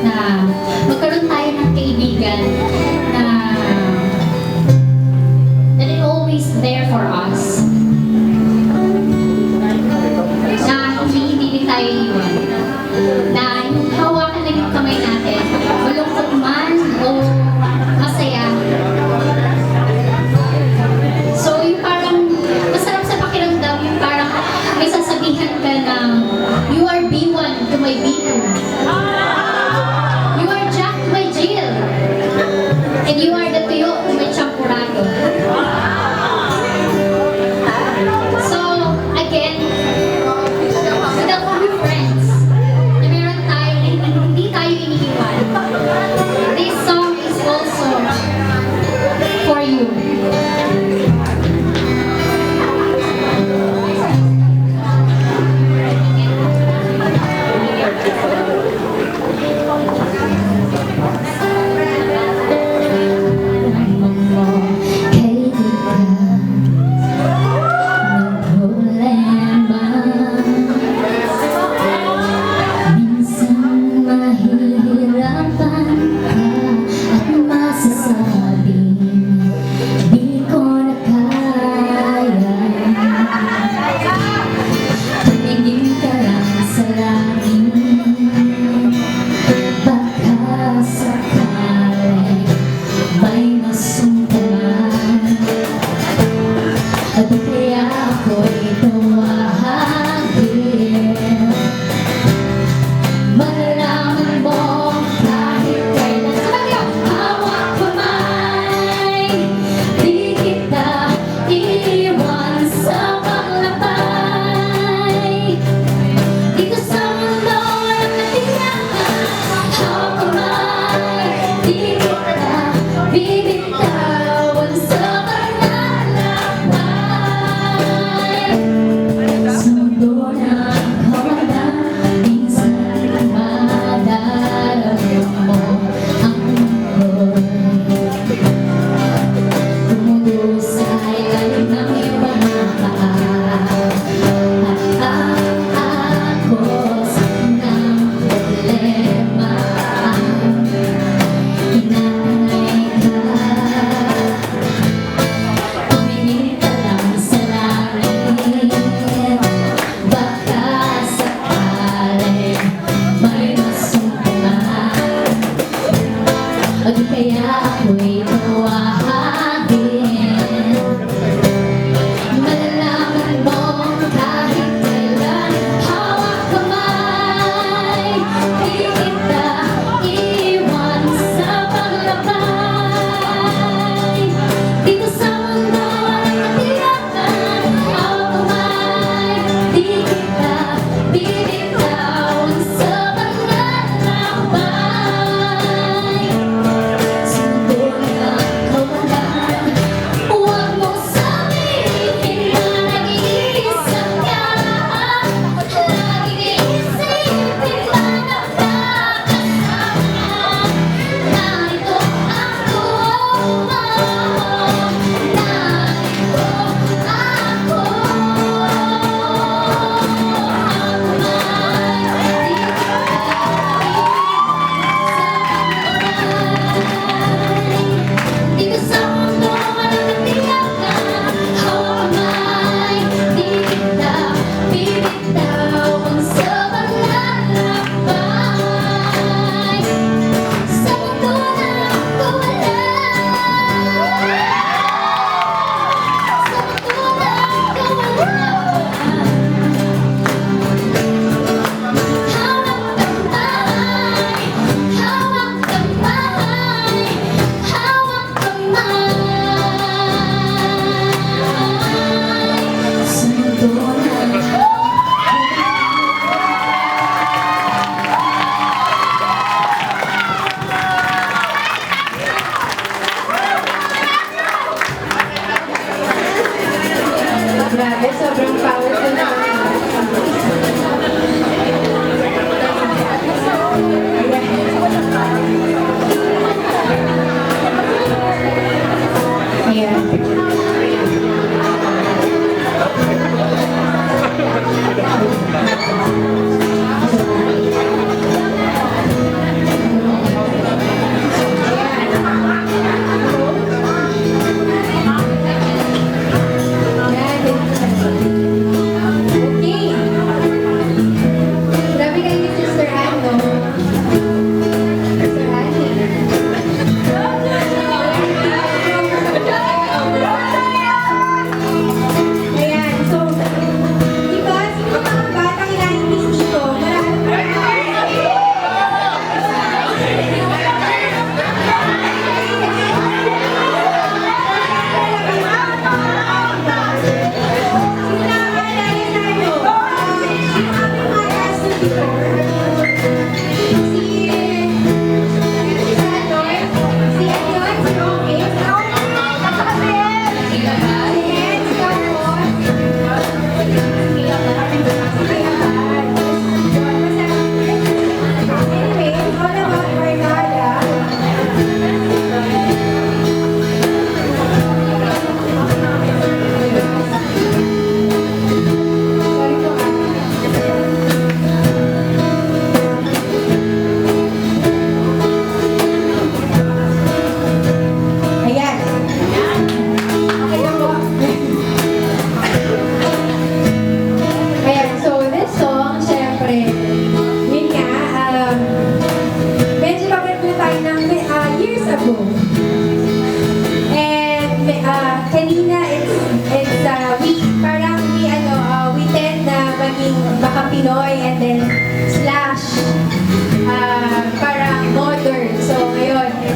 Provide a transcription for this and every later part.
na magkaroon tayo ng kaibigan na that is always there for us. Na hindi tayo iwan. Na yung hawakan lang yung kamay natin, malungkot man o masaya. So yung parang masarap sa pakiramdam, yung parang may sasabihan ka na you are B1 to my B2. You are Jack to my Jill. And you are the tuyo to my champurado.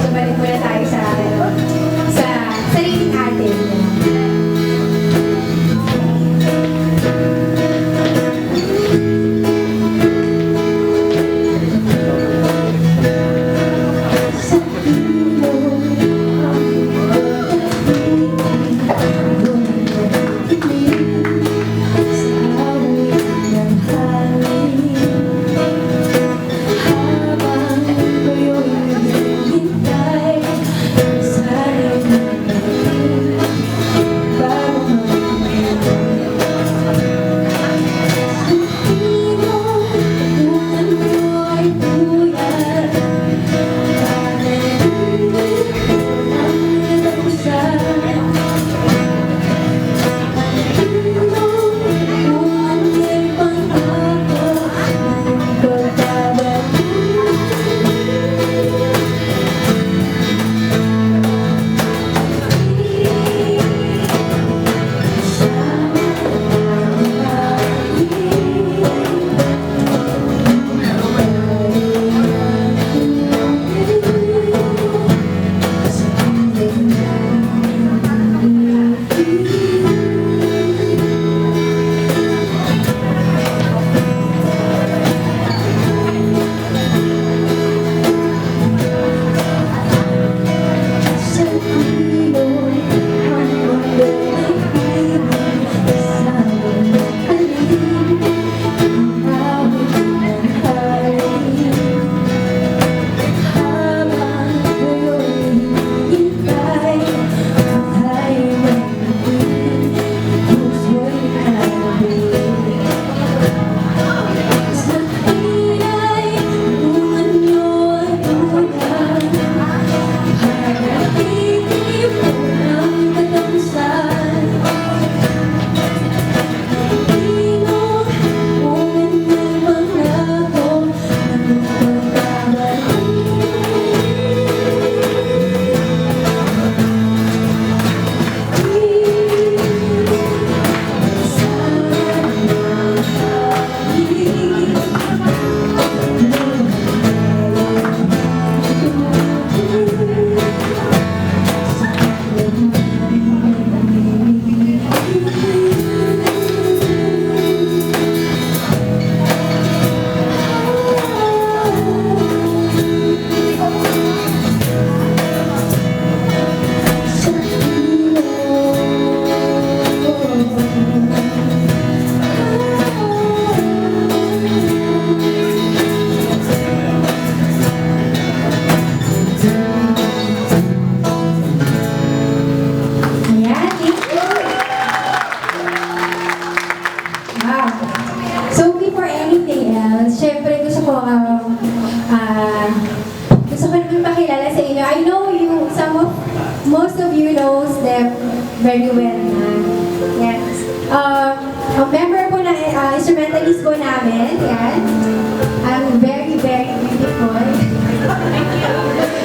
balik muna tayo sa sariling atin. Ayan, thank you. Wow. So before anything else, syempre gusto ko naman pakilala sa inyo. I know you, most of you knows them very well. Yes. Ang member po na instrumentalist po namin, yan. I'm very, very beautiful.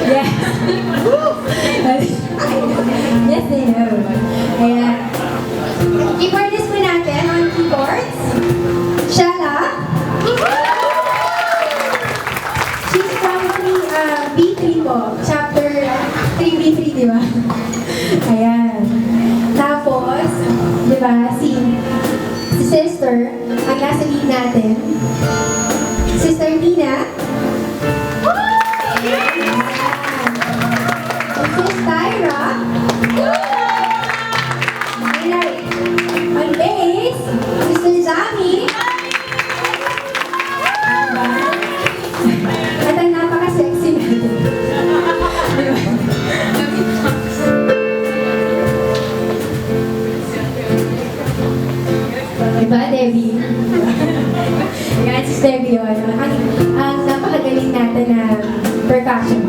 Yes. Yes, they know. Ayan. Keyboardist po natin on keyboards. Shala. She's from B3 po. Chapter 3B3, di ba? Ayan. Tapos, di ba, si sister, ang nasa lead natin. Sister Tina. Ayan. Sis Tyra. Ayan. On bass, Sister Zami. At ang napaka-sexy natin. Diba, Debbie? Yan, si Debbie yun. Ang napakagaling natin na percussion